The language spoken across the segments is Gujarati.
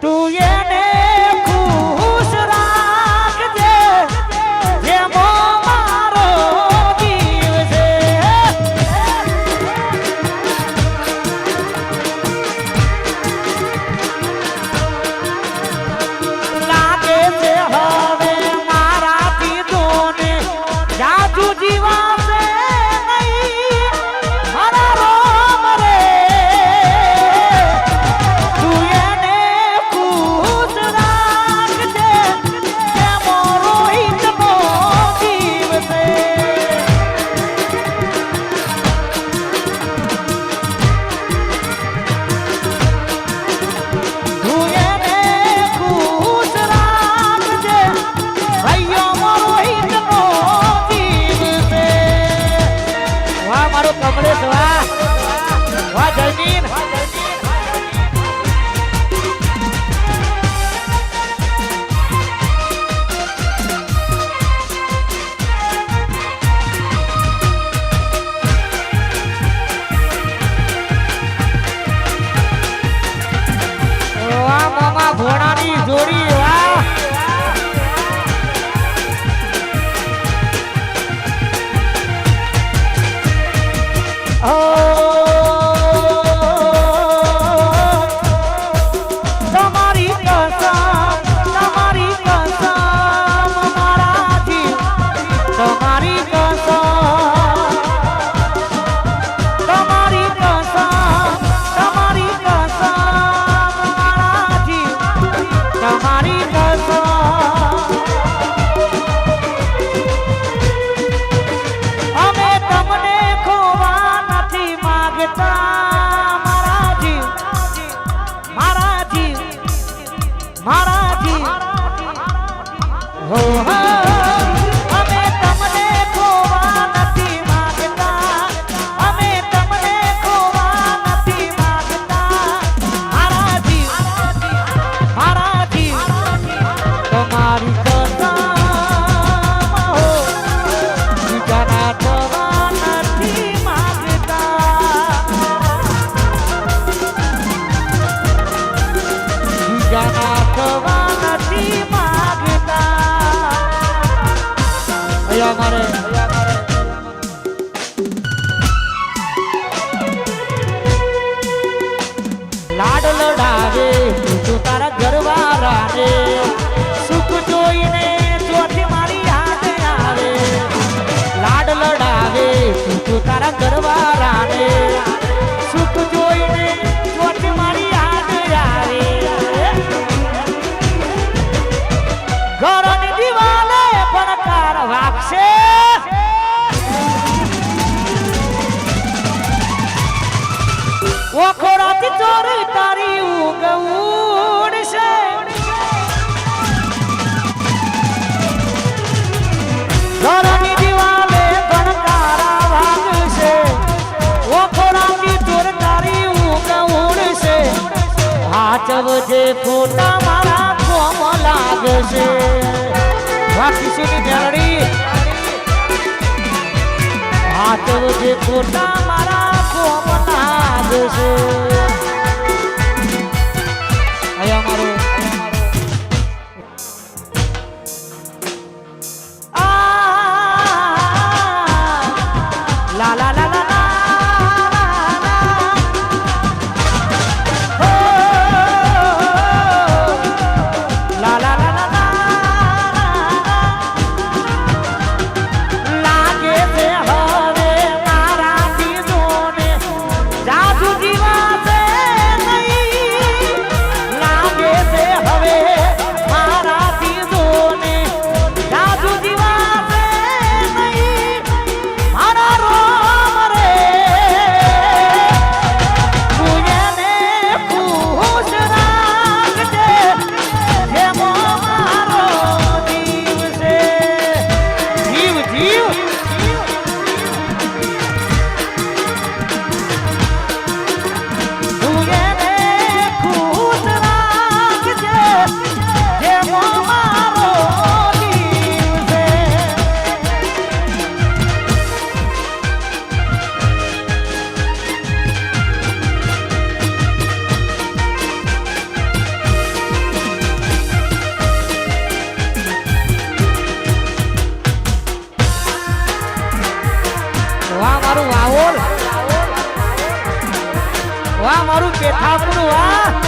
તું એને ખુશ રાખજે જેમો મારો જીવ છે. લાગે છે હવે મારાથી તોને જાજુ જીવાશે નહીં મારા રોમ રે. તું એને ખુશ રાખજે જેમો રોહિતનો જીવ છે. તું એને ખુશ રાખજે ભાઈઓ રોહિતનો જીવ છે. વાહ મારો કમલેશ, વાહ વાહ જયમીન. વાહ મામા ભોણાની જોડી, વાહ. તમારી કસમ મારા જીવ, તમારી કસમ, તમારી કસમ મારા જીવ, તમારી કસમ. અમે તમને ખોવા નથી માંગતા મારા જીવ, મારા જીવ, મારા જીવ. હો હો અમે તમને ખોવા નથી માંગતા, અમે તમને ખોવા નથી માંગતા મારા જીવ, મારા જીવ, તમારી કસમ હો બીજાના થવા નથી માંગતા, બીજાના થવા નથી માંગતા. અહીંયા મારે લાડ લડાવે તું તારા ઘરવાળાને, સુખ જોઈને ચોથી મારી યાદ આવે. લાડ લડાવે તું તારા ઘરવાળાને, સુખ જોઈને ચોથી મારી યાદ આવે. ઘરની દિવાલે પડકાર વાગશે, ઓખોરાથી ચોરી તારી ઊંઘ ઉડશે. ઘરની દિવાલે પડકાર વાગશે, ઓખોરાથી ચોર તારી ઊંઘ ઉડશે. હાચવજે ખોટા મારા કોમ લાગશે. વાકીશુની મેલડી, હાચવજે ખોટા મારા કોમ લાગશે. અહીંયા મારો લા લા લા લા લાગે છે હવે મારાથી જોને જાદુ જીવાશે વાહ મારું પેઠાપુરું વાહ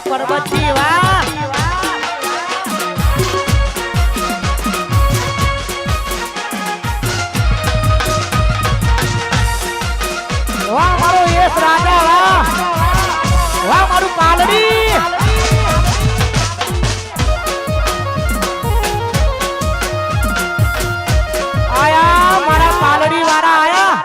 પરબતજી વાહ વાહ મારો યશ રાજા વાહ વાહ મારું પાલડી આયા મારા પાલડી વાળા આયા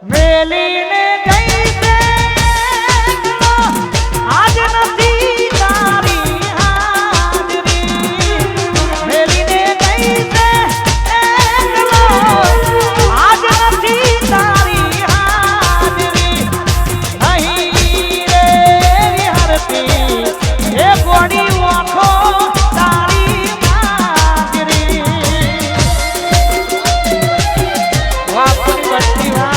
મેલીને ગઈ છે આજ નથી તારી હાજરી મેલીને ગઈ છે આજ નથી તારી હાજરી અહીં રે વિહરતી એ ગોડી ઓખો તારી હાજરી વાહ બસ્તી વાહ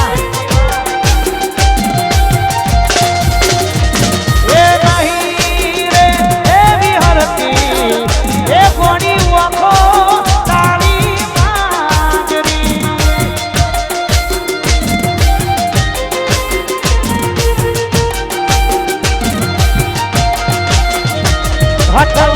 હટ